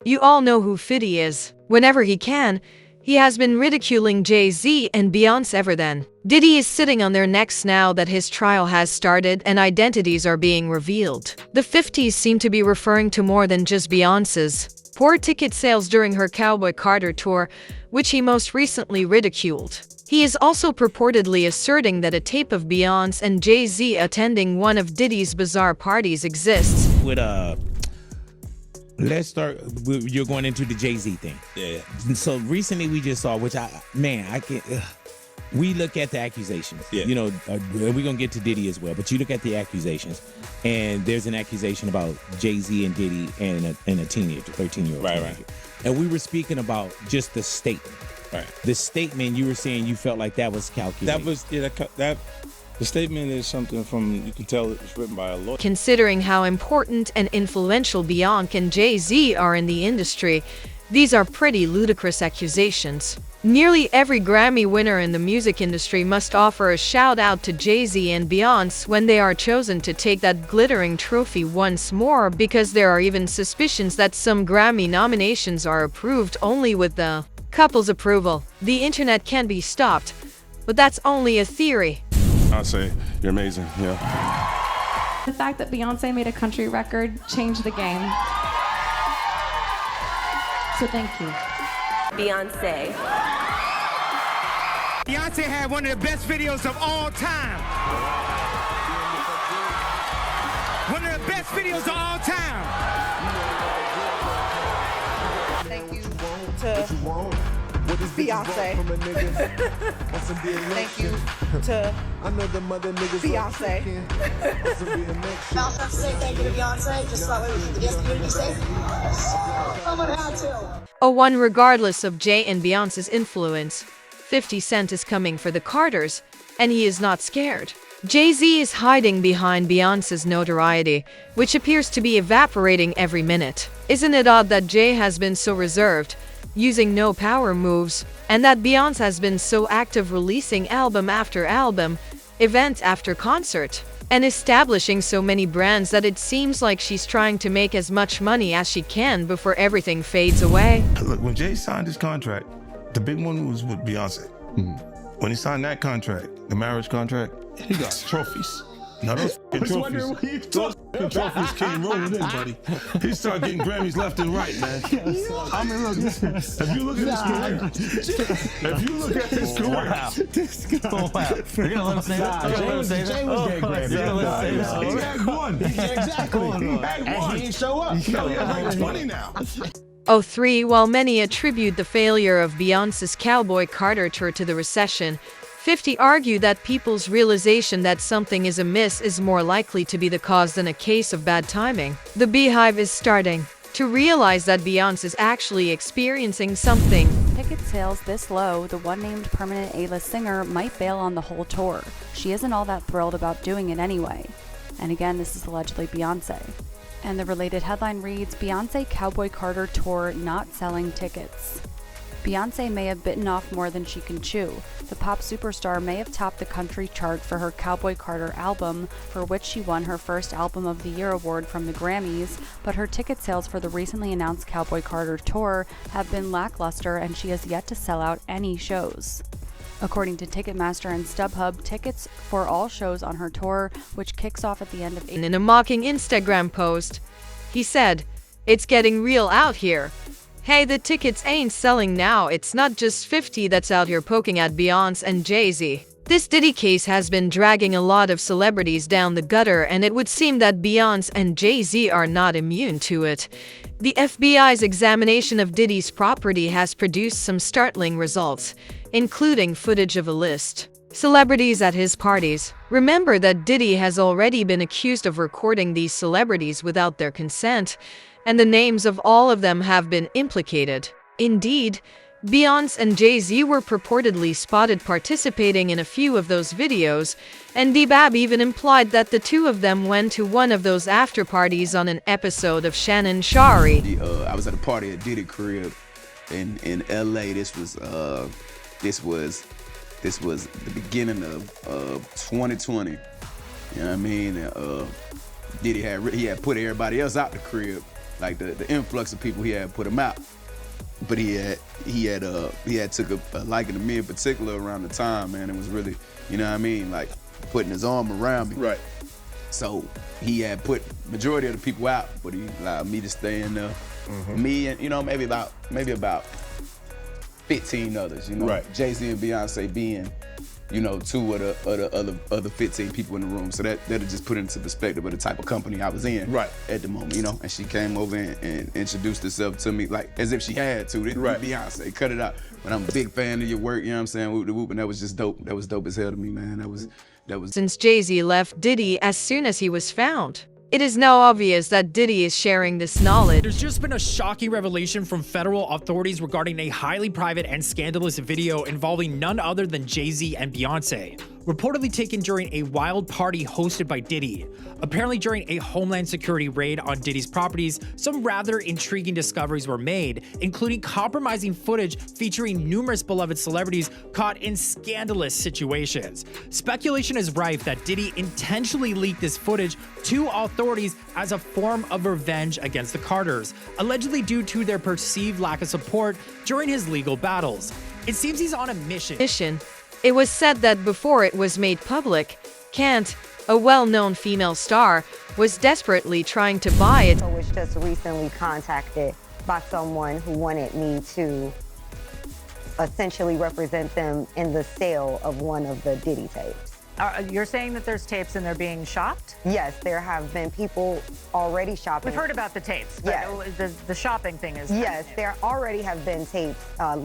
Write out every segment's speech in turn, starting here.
You all know who 50 is. Whenever he can, he has been ridiculing Jay-Z and Beyonce ever then. Diddy is sitting on their necks now that his trial has started and identities are being revealed. The 50s seem to be referring to more than just Beyonce's poor ticket sales during her Cowboy Carter tour, which he most recently ridiculed. He is also purportedly asserting that a tape of Beyonce and Jay-Z attending one of Diddy's bizarre parties exists. Let's start. You're going into the Jay-Z thing. Yeah. So recently we just saw, we look at the accusations. Yeah. You know, we're gonna get to Diddy as well, but you look at the accusations, and there's an accusation about Jay-Z and Diddy and a teenager, 13-year-old. Right. And we were speaking about just the statement. Right. The statement, you were saying you felt like that was calculated. The statement is something you can tell it was written by a lawyer. Considering how important and influential Beyonce and Jay-Z are in the industry, these are pretty ludicrous accusations. Nearly every Grammy winner in the music industry must offer a shout-out to Jay-Z and Beyonce when they are chosen to take that glittering trophy once more, because there are even suspicions that some Grammy nominations are approved only with the couple's approval. The internet can be stopped, but that's only a theory. I'll say you're amazing, yeah. The fact that Beyonce made a country record changed the game. So thank you. Beyonce. Beyonce had one of the best videos of all time. One of the best videos of all time. Thank you to Beyonce. Thank you to Beyonce. I also have to say thank you to Beyonce, just so that way we keep the guest community safe. Someone had to. Regardless of Jay and Beyonce's influence, 50 Cent is coming for the Carters, and he is not scared. Jay-Z is hiding behind Beyonce's notoriety, which appears to be evaporating every minute. Isn't it odd that Jay has been so reserved, using no power moves, and that Beyonce has been so active, releasing album after album, event after concert, and establishing so many brands that it seems like she's trying to make as much money as she can before everything fades away? Look, when Jay signed his contract, the big one was with Beyonce. When he signed that contract, the marriage contract, he got trophies. Now those trophies came rolling in, buddy. He started getting Grammys left and right, man. I mean, look, if you look at his career, You're gonna let him say that? Jay was getting Grammys. He had one. Exactly. He had one. And he ain't show up. He has like 20 now. 03. While many attribute the failure of Beyonce's Cowboy Carter tour to the recession, 50 argue that people's realization that something is amiss is more likely to be the cause than a case of bad timing. The Beehive is starting to realize that Beyonce is actually experiencing something. Ticket sales this low, the one named permanent A-list singer might bail on the whole tour. She isn't all that thrilled about doing it anyway. And again, this is allegedly Beyonce. And the related headline reads, Beyonce Cowboy Carter Tour not selling tickets. Beyonce may have bitten off more than she can chew. The pop superstar may have topped the country chart for her Cowboy Carter album, for which she won her first Album of the Year award from the Grammys, but her ticket sales for the recently announced Cowboy Carter tour have been lackluster and she has yet to sell out any shows. According to Ticketmaster and StubHub, tickets for all shows on her tour, which kicks off at the end of April. In a mocking Instagram post, he said, "It's getting real out here. Hey, the tickets ain't selling now. It's not just 50 that's out here poking at Beyonce and Jay-Z." This Diddy case has been dragging a lot of celebrities down the gutter, and it would seem that Beyonce and Jay-Z are not immune to it. The FBI's examination of Diddy's property has produced some startling results, including footage of a list celebrities at his parties. Remember that Diddy has already been accused of recording these celebrities without their consent, and the names of all of them have been implicated. Indeed, Beyonce and Jay-Z were purportedly spotted participating in a few of those videos, and D-Bab even implied that the two of them went to one of those after parties on an episode of Shannon Shari. I was at a party at Diddy crib in LA. This was the beginning of 2020. You know what I mean? Diddy had put everybody else out the crib. like the influx of people he had put him out. But he had took a liking to me in particular around the time, man. It was really, you know what I mean, like putting his arm around me. Right. So he had put majority of the people out, but he allowed me to stay in there. Me and, you know, maybe about 15 others, you know. Right. Jay-Z and Beyonce being, you know, 2 of the other 15 people in the room. So that'll just put into perspective of the type of company I was in at the moment, you know. And she came over and introduced herself to me like as if she had to. Right. Beyonce, cut it out. But I'm a big fan of your work, you know what I'm saying? Whoop the whoop, and that was just dope. That was dope as hell to me, man. That was. Since Jay-Z left Diddy as soon as he was found, it is now obvious that Diddy is sharing this knowledge. There's just been a shocking revelation from federal authorities regarding a highly private and scandalous video involving none other than Jay-Z and Beyonce, reportedly taken during a wild party hosted by Diddy. Apparently during a Homeland Security raid on Diddy's properties, some rather intriguing discoveries were made, including compromising footage featuring numerous beloved celebrities caught in scandalous situations. Speculation is rife that Diddy intentionally leaked this footage to authorities as a form of revenge against the Carters, allegedly due to their perceived lack of support during his legal battles. It seems he's on a mission. It was said that before it was made public, Kant, a well-known female star, was desperately trying to buy it. I was just recently contacted by someone who wanted me to essentially represent them in the sale of one of the Diddy tapes. You're saying that there's tapes and they're being shopped? Yes, there have been people already shopping. We've heard about the tapes, but the shopping thing is... Yes, there already have been tapes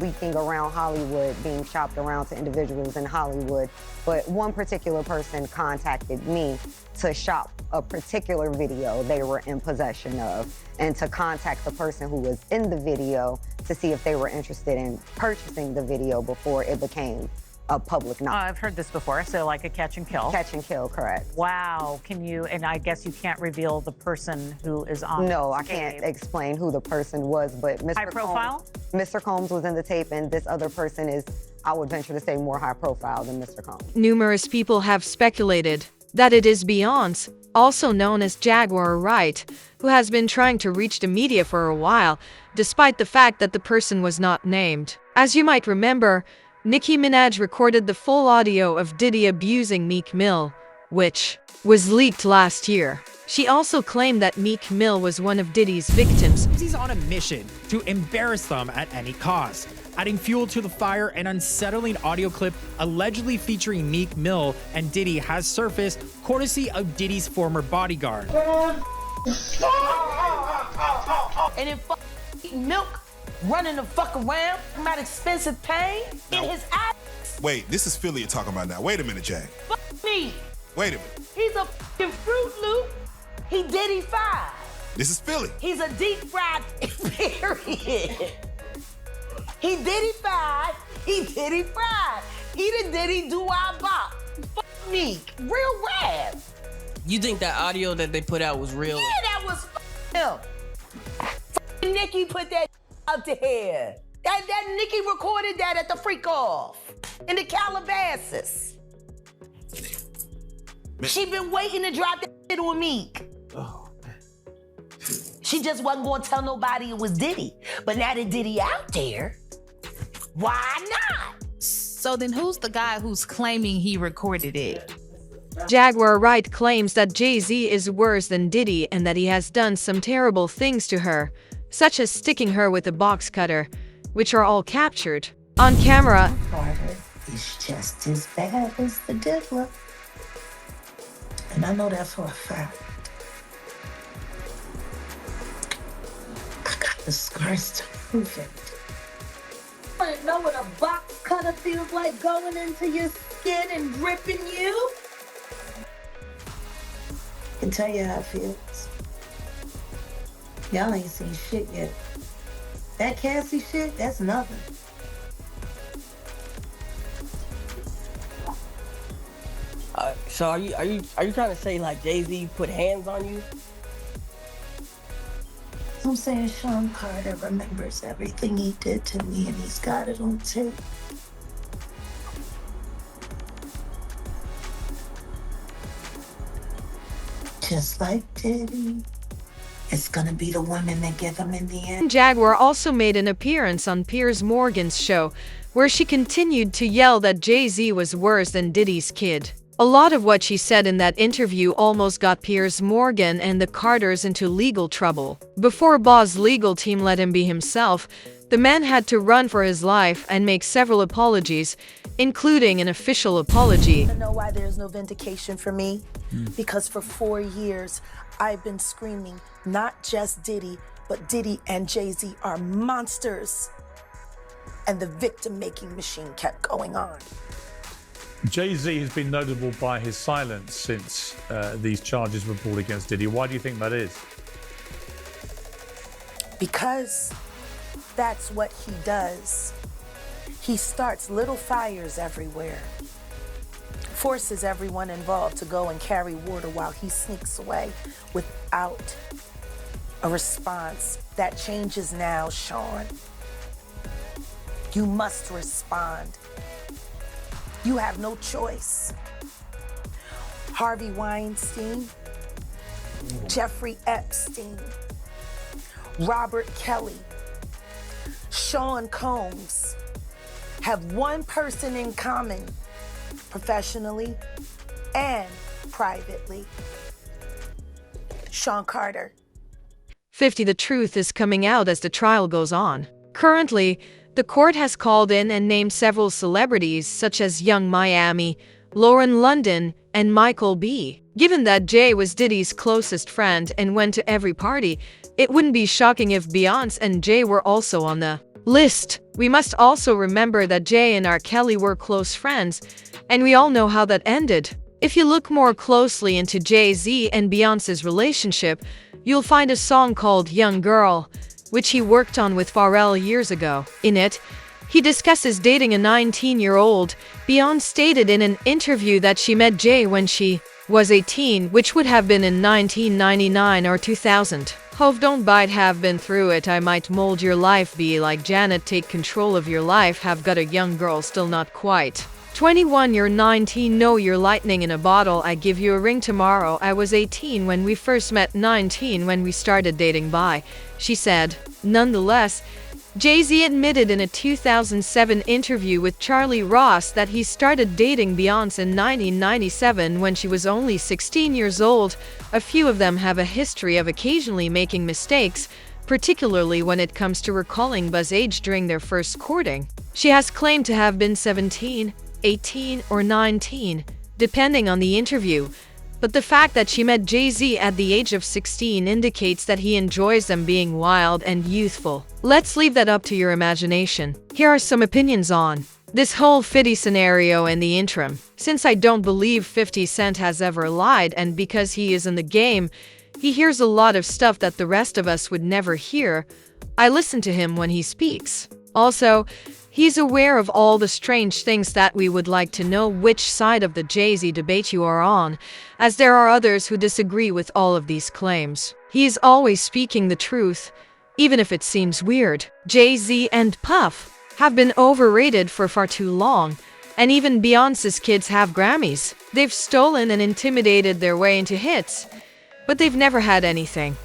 leaking around Hollywood, being shopped around to individuals in Hollywood. But one particular person contacted me to shop a particular video they were in possession of and to contact the person who was in the video to see if they were interested in purchasing the video before it became a public knowledge. I've heard this before, so like a catch and kill. Catch and kill, correct. Wow, can you, and I guess you can't reveal the person who is on No, I tape. can't explain who the person was, but Mr. High profile? Mr. Combs was in the tape, and this other person is, I would venture to say, more high profile than Mr. Combs. Numerous people have speculated that it is Beyonce, also known as Jaguar Wright, who has been trying to reach the media for a while, despite the fact that the person was not named. As you might remember, Nicki Minaj recorded the full audio of Diddy abusing Meek Mill, which was leaked last year. She also claimed that Meek Mill was one of Diddy's victims. He's on a mission to embarrass them at any cost. Adding fuel to the fire, an unsettling audio clip allegedly featuring Meek Mill and Diddy has surfaced, courtesy of Diddy's former bodyguard. And then eating milk, running the fuck around, about expensive pain in his ass. Wait, this is Philly you're talking about now. Wait a minute, Jack. Fuck me. Wait a minute. He's a fucking Fruit Loop. He Diddy fried. This is Philly. He's a deep fried period. He Diddy fried. He Diddy fried. He the Diddy do-I bop. Fuck me. Real rap. You think that audio that they put out was real? Yeah, that was him. Fucking Nicki put that out there. That Nicki recorded that at the freak off in the Calabasas. She been waiting to drop that shit on Meek. Oh, man. She just wasn't gonna tell nobody it was Diddy. But now that Diddy out there, why not? So then who's the guy who's claiming he recorded it? Jaguar Wright claims that Jay-Z is worse than Diddy and that he has done some terrible things to her, such as sticking her with a box cutter, which are all captured on camera. Carter is just as bad as the diddler. And I know that for a fact. I got the scars to prove it. Want to know what a box cutter feels like going into your skin and ripping you? I can tell you how it feels. Y'all ain't seen shit yet. That Cassie shit, that's nothing. So are you trying to say like Jay-Z put hands on you? I'm saying Sean Carter remembers everything he did to me and he's got it on tape. Just like Diddy. it's gonna be the women that get them in the end. Jaguar also made an appearance on Piers Morgan's show, where she continued to yell that Jay-Z was worse than Diddy's kid. A lot of what she said in that interview almost got Piers Morgan and the Carters into legal trouble. Before Bob's legal team let him be himself, the man had to run for his life and make several apologies, including an official apology. I know why there's no vindication for me, because for 4 years I've been screaming not just Diddy, but Diddy and Jay-Z are monsters. And the victim-making machine kept going on. Jay-Z has been notable by his silence since these charges were brought against Diddy. Why do you think that is? Because that's what he does. He starts little fires everywhere, forces everyone involved to go and carry water while he sneaks away without a response. That changes now, Sean. You must respond. You have no choice. Harvey Weinstein, Jeffrey Epstein, Robert Kelly, Sean Combs have one person in common, professionally and privately. Sean Carter. 50 The truth is coming out as the trial goes on. Currently, the court has called in and named several celebrities such as Young Miami, Lauren London, and Michael B. Given that Jay was Diddy's closest friend and went to every party, it wouldn't be shocking if Beyonce and Jay were also on the list. We must also remember that Jay and R. Kelly were close friends, and we all know how that ended. If you look more closely into Jay-Z and Beyonce's relationship, you'll find a song called Young Girl, which he worked on with Pharrell years ago. In it, he discusses dating a 19-year-old. Beyonce stated in an interview that she met Jay when she was 18, which would have been in 1999 or 2000. Hove don't bite, have been through it, I might mold your life, be like Janet, take control of your life, have got a young girl, still not quite 21, you're 19, no, you're lightning in a bottle, I give you a ring tomorrow, I was 18 when we first met, 19 when we started dating, bye, she said. Nonetheless, Jay-Z admitted in a 2007 interview with Charlie Ross that he started dating Beyonce in 1997 when she was only 16 years old. A few of them have a history of occasionally making mistakes, particularly when it comes to recalling Buz's age during their first courting. She has claimed to have been 17, 18, or 19, depending on the interview. But the fact that she met Jay-Z at the age of 16 indicates that he enjoys them being wild and youthful. Let's leave that up to your imagination. Here are some opinions on this whole 50 scenario in the interim. Since I don't believe 50 Cent has ever lied, and because he is in the game, he hears a lot of stuff that the rest of us would never hear, I listen to him when he speaks. Also, he's aware of all the strange things that we would like to know which side of the Jay-Z debate you are on, as there are others who disagree with all of these claims. He is always speaking the truth, even if it seems weird. Jay-Z and Puff have been overrated for far too long, and even Beyonce's kids have Grammys. They've stolen and intimidated their way into hits, but they've never had anything.